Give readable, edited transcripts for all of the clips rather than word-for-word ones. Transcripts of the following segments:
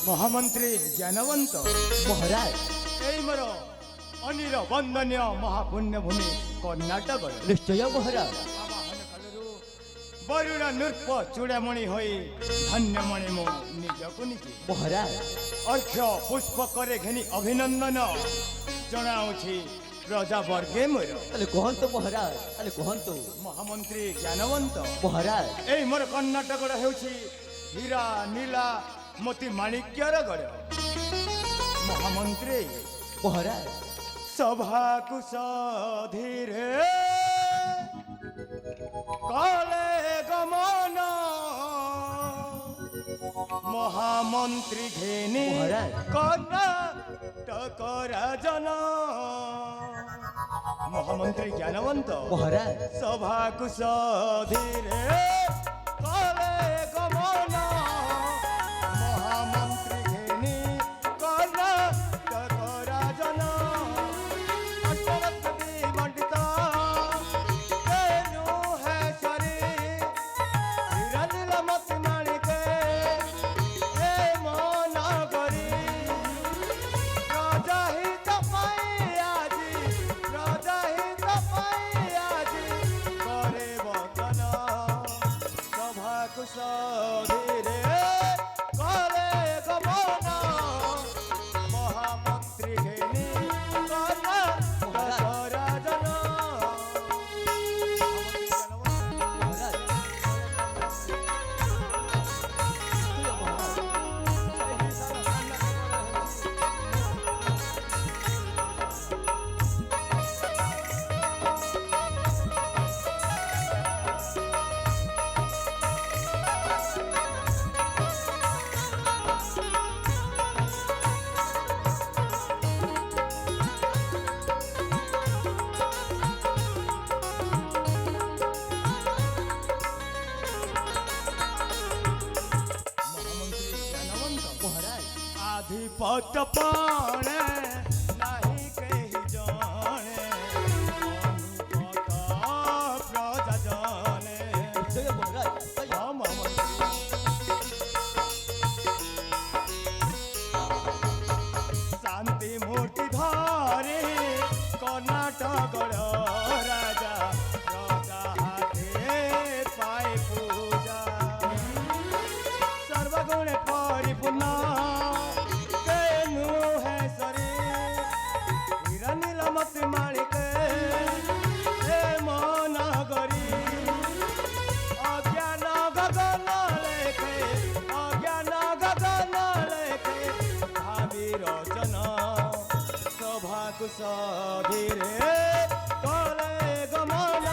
महामंत्री ज्ञानवंत महाराज এই মোর অনির বন্দনীয় মহাপুণ্য ভূমি কর্ণাটক निश्चय महाराज আবাহন কালରୁ বରୁণ নৃপ চূড়ামণি হই ধন্যমণি মো নিজକୁ ନିଜେ महाराज অর্ঘ্য পুষ্পকরে ঘেনি অভিনন্দন জଣାଉଛି প্রজাবর্গে মোর তাহলে কহন্তু महाराज তাহলে কহন্তু মহামন্ত্রী জ্ঞানবন্ত महाराज এই মোর কর্ণাটকর ହେଉଛି হীরা নীলা मोती माणिक्यर गढ़ महामंत्री महाराज सभा कुशधीरे काले गमन महामंत्री घेनी महाराज। कर्नाटक राजन महामंत्री ज्ञानवंत महाराज सभा कुशधीरे काले गमन महामंत्री घेनी कर्नाटक राजन अष्टवक्ति मंडिता तेनु है सरी हिरनील मति माणिके ए मना करी प्रजाहित पाई आजी प्रजाहित पाई आजी करे वतन सभा कुशधीरे काले गमन महामंत्री घेनी कर्नाटक राजन महाराज महामंत्री ज्ञानवंत महाराज आधिपत्य पाणे नाही केहि जाने अनुगत प्रजा जाने निश्चय महाराज हाँ महामंत्री शांति मूर्ति धारी कर्नाटक राजा प्रजा हाथे पाए पूजा सर्वगुण परिपूर्ण तेनु है सरी हिरनील मति माणिके हे मना करी अज्ञान गगन लेखे अज्ञान गगन लेखे भावी रचन सभा कुशधीरे काले गमन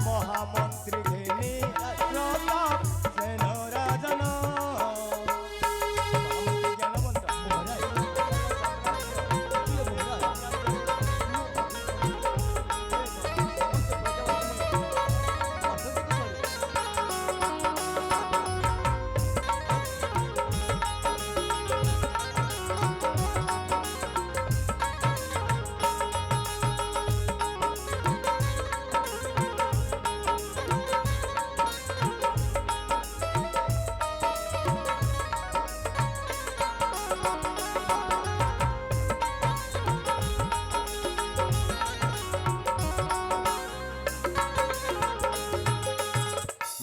महामंत्री घेनी प्रताप सेन राजन महामंत्री ज्ञानवंत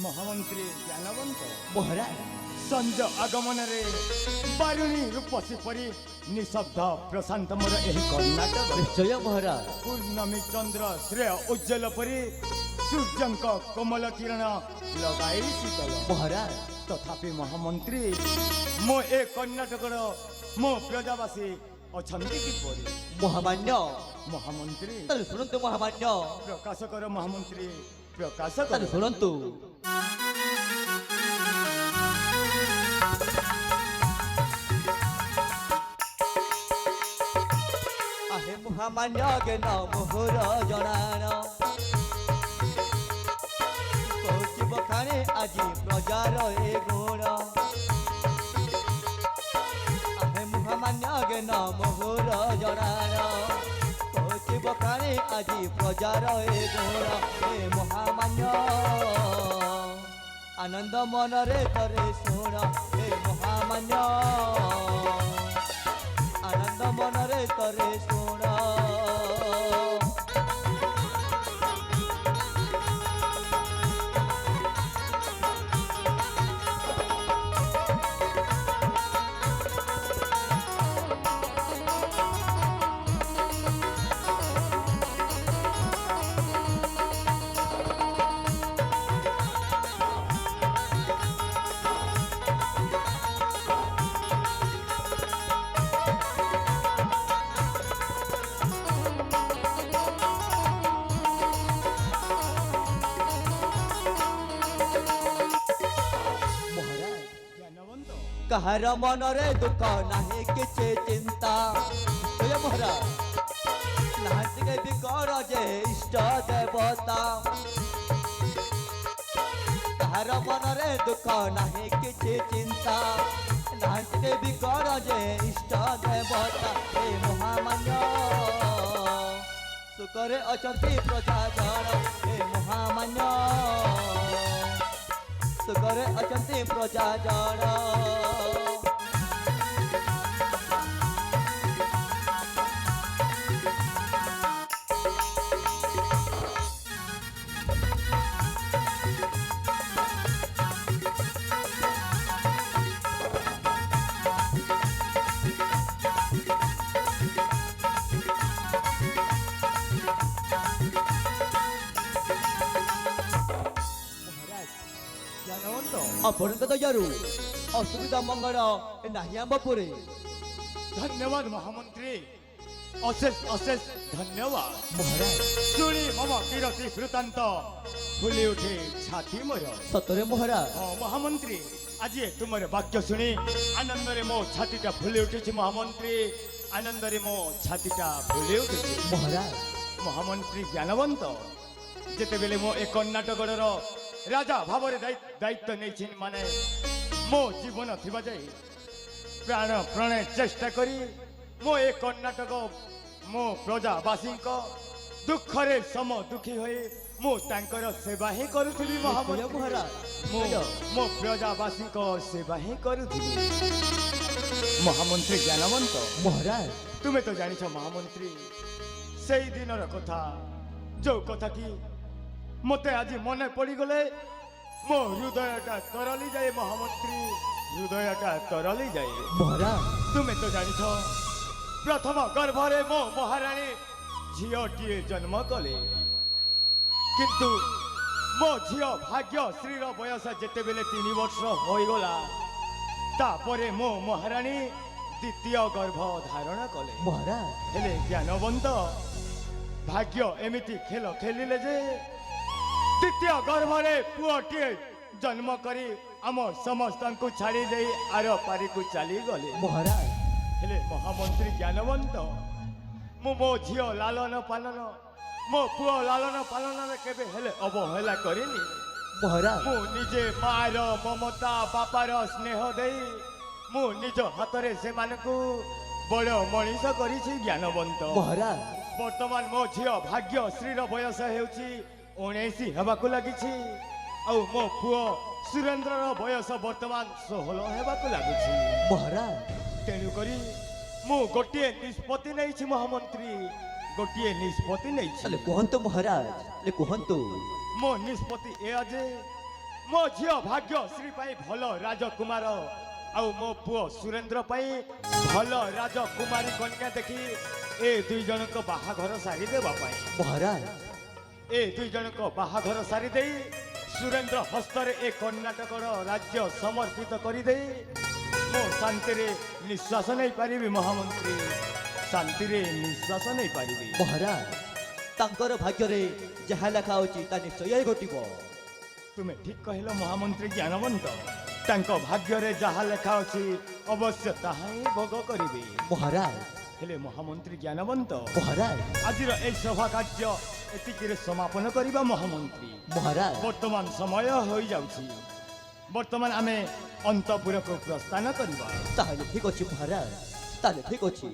महामंत्री ज्ञानवंत महाराज संज आगमन रे बारुणी रूपसी परी निशब्द प्रशांत मोर एही कर्णाटक निश्चय महाराज पूर्णमी चंद्र श्रेय उज्जवल परी सूर्यंक कोमल किरण लगाई शीतल महाराज तथापि महामंत्री मो ए कर्णाटक मो प्रजावासी अछंती किपरि महामान्य महामंत्री তাহলে শুনন্তু महामान्य प्रकाश कर महामंत्री प्रकाश তাহলে कर শুনন্তু आहे महामान्य জ্ঞান মোহর জনান কৌচি বখানে আজি প্রজার এ গুণ आहे महामान्य জ্ঞান মোহর জনান কৌচি বখানে আজি প্রজার এ গুণ हे महामान्य ଆନନ୍ଦ ମନରେ ତରେ ଶୁଣ ହେ ମହାମାନ୍ୟ ଆନନ୍ଦ ମନରେ ତରେ ଶୁଣ ଜ୍ଞାନବନ୍ତ କାହାର ମନରେ ଦୁଃଖ ନାହିଁ କିଛି ଚିନ୍ତା ହେ ମହାରାଜ ନାହାନ୍ତି କେ ବିକଳ ଯେ ଇଷ୍ଟ ଦେବତା କାହାର ମନରେ ଦୁଃଖ ନାହିଁ କିଛି ଚିନ୍ତା ନାହାନ୍ତି କେ ବିକଳ ଯେ ଇଷ୍ଟ ଦେବତା ହେ ମହାମାନ୍ୟ ସୁଖରେ ଅଛନ୍ତି ପ୍ରଜା ଜଣ ହେ ମହାମାନ୍ୟ ସୁଖରେ ଅଛନ୍ତି ପ୍ରଜା ଜଣ ଜ୍ଞାନବନ୍ତ ଆପଣଙ୍କ ଦୟାରୁ ଅସୁବିଧା ମଙ୍ଗଳ ନାହିଁ ଆମ ପୁରୀ ଧନ୍ୟବାଦ ମହାମନ୍ତ୍ରୀ ଅଶେଷ ଅଶେଷ ଧନ୍ୟବାଦ ମହାରାଜ ଶୁଣି ମମ ବିରତି ବୃତ୍ତାନ୍ତ ଫୁଲି ଉଠେ ଛାତି ମୋର ସତରେ ମହାରାଜ ହଁ ମହାମନ୍ତ୍ରୀ ଆଜି ତୁମର ବାକ୍ୟ ଶୁଣି ଆନନ୍ଦରେ ମୋ ଛାତିଟା ଫୁଲି ଉଠିଛି ମହାମନ୍ତ୍ରୀ ଆନନ୍ଦରେ ମୋ ଛାତିଟା ଫୁଲି ଉଠିଛି ମହାରାଜ ମହାମନ୍ତ୍ରୀ ଜ୍ଞାନବନ୍ତ ଯେତେବେଳେ ମୁଁ ଏ କର୍ଣ୍ଣାଟକର ରାଜା ଭାବରେ ଦାୟିତ୍ୱ ନେଇଛି ମାନେ ମୋ ଜୀବନ ଥିବା ଯାଏ ପ୍ରାଣେ ଚେଷ୍ଟା କରି ମୁଁ ଏ କର୍ଣ୍ଣାଟକ ମୋ ପ୍ରଜାବାସୀଙ୍କ ଦୁଃଖରେ ସମ ଦୁଃଖୀ ହୋଇ ମୁଁ ତାଙ୍କର ସେବା ହିଁ କରୁଥିଲି ମହାମନ୍ତ୍ରୀ ମହାରାଜ ମୁଁ ମୋ ପ୍ରଜାବାସୀଙ୍କ ସେବା ହିଁ କରୁଥିଲି ମହାମନ୍ତ୍ରୀ ଜ୍ଞାନବନ୍ତ ମହାରାଜ ତୁମେ ତ ଜାଣିଛ ମହାମନ୍ତ୍ରୀ ସେଇ ଦିନର କଥା ଯୋଉ କଥା କି ମୋତେ ଆଜି ମନେ ପଡ଼ିଗଲେ ମୋ ହୃଦୟଟା ତରଳି ଯାଏ ମହାମନ୍ତ୍ରୀ ହୃଦୟଟା ତରଳି ଯାଏ ମହାରାଜ ତୁମେ ତ ଜାଣିଛ ପ୍ରଥମ ଗର୍ଭରେ ମୋ ମହାରାଣୀ ଝିଅଟିଏ ଜନ୍ମ କଲେ କିନ୍ତୁ ମୋ ଝିଅ ଭାଗ୍ୟଶ୍ରୀର ବୟସ ଯେତେବେଳେ 3 ବର୍ଷ ହୋଇଗଲା ତାପରେ ମୋ ମହାରାଣୀ ଦ୍ୱିତୀୟ ଗର୍ଭ ଧାରଣ କଲେ ମହାରାଜ ହେଲେ ଜ୍ଞାନବନ୍ତ ଭାଗ୍ୟ ଏମିତି ଖେଳ ଖେଳିଲେ ଯେ ଦ୍ୱିତୀୟ ଗର୍ଭରେ ପୁଅଟିଏ ଜନ୍ମ କରି ଆମ ସମସ୍ତଙ୍କୁ ଛାଡ଼ି ଦେଇ ଆର ପାରିକୁ ଚାଲିଗଲେ ମହାରାଜ ହେଲେ ମହାମନ୍ତ୍ରୀ ଜ୍ଞାନବନ୍ତ ମୁଁ ମୋ ଝିଅ ଲାଲନ ପାଲନ ମୋ ପୁଅ ଲାଲନ ପାଲନରେ କେବେ ହେଲେ ଅବହେଳା କରିନି ମହାରାଜ ମୁଁ ନିଜେ ମାର ମମତା ବାପାର ସ୍ନେହ ଦେଇ ମୁଁ ନିଜ ହାତରେ ସେମାନଙ୍କୁ ବଡ଼ ମଣିଷ କରିଛି ଜ୍ଞାନବନ୍ତ ମହାରାଜ ବର୍ତ୍ତମାନ ମୋ ଝିଅ ଭାଗ୍ୟଶ୍ରୀର ବୟସ ହେଉଛି 19 ହେବାକୁ ଲାଗିଛି ଆଉ ମୋ ପୁଅ ସୁରେନ୍ଦ୍ରର ବୟସ ବର୍ତ୍ତମାନ 16 ହେବାକୁ ଲାଗୁଛି ମହାରାଜ ତେଣୁକରି ମୁଁ ଗୋଟିଏ ନିଷ୍ପତ୍ତି ନେଇଛି ମହାମନ୍ତ୍ରୀ ଗୋଟିଏ ନିଷ୍ପତ୍ତି ନେଇଛି ହେଲେ କୁହନ୍ତୁ ମହାରାଜ ହେଲେ କୁହନ୍ତୁ ମୋ ନିଷ୍ପତ୍ତି ଏହା ଯେ ମୋ ଝିଅ ଭାଗ୍ୟଶ୍ରୀ ପାଇଁ ଭଲ ରାଜକୁମାର ଆଉ ମୋ ପୁଅ ସୁରେନ୍ଦ୍ର ପାଇଁ ଭଲ ରାଜକୁମାରୀ କନ୍ୟା ଦେଖି ଏ 2 ଜଣଙ୍କ ବାହାଘର ସାରିଦେବା ପାଇଁ ମହାରାଜ ଏ 2 ଜଣଙ୍କ ବାହାଘର ସାରିଦେଇ ସୁରେନ୍ଦ୍ର ହସ୍ତରେ ଏ କର୍ଣ୍ଣାଟକର ରାଜ୍ୟ ସମର୍ପିତ କରିଦେଇ ମୁଁ ଶାନ୍ତିରେ ନିଶ୍ୱାସ ନେଇପାରିବି ମହାମନ୍ତ୍ରୀ ଶାନ୍ତିରେ ନିଶ୍ୱାସ ନେଇପାରିବି ମହାରାଜ ତାଙ୍କର ଭାଗ୍ୟରେ ଯାହା ଲେଖା ଅଛି ତା ନିଶ୍ଚୟ ଘଟିବ ତୁମେ ଠିକ କହିଲ ମହାମନ୍ତ୍ରୀ ଜ୍ଞାନବନ୍ତ ତାଙ୍କ ଭାଗ୍ୟରେ ଯାହା ଲେଖା ଅଛି ଅବଶ୍ୟ ତାହା ହିଁ ଭୋଗ କରିବେ ମହାରାଜ ହେଲେ ମହାମନ୍ତ୍ରୀ ଜ୍ଞାନବନ୍ତ ମହାରାଜ ଆଜିର ଏହି ସଭା କାର୍ଯ୍ୟ ଏତିକିରେ ସମାପନ କରିବା ମହାମନ୍ତ୍ରୀ ମହାରାଜ ବର୍ତ୍ତମାନ ସମୟ ହୋଇଯାଉଛି ବର୍ତ୍ତମାନ ଆମେ ଅନ୍ତପୁରକୁ ପ୍ରସ୍ଥାନ କରିବା ତାହେଲେ ଠିକ ଅଛି ମହାରାଜ ତାହେଲେ ଠିକ ଅଛି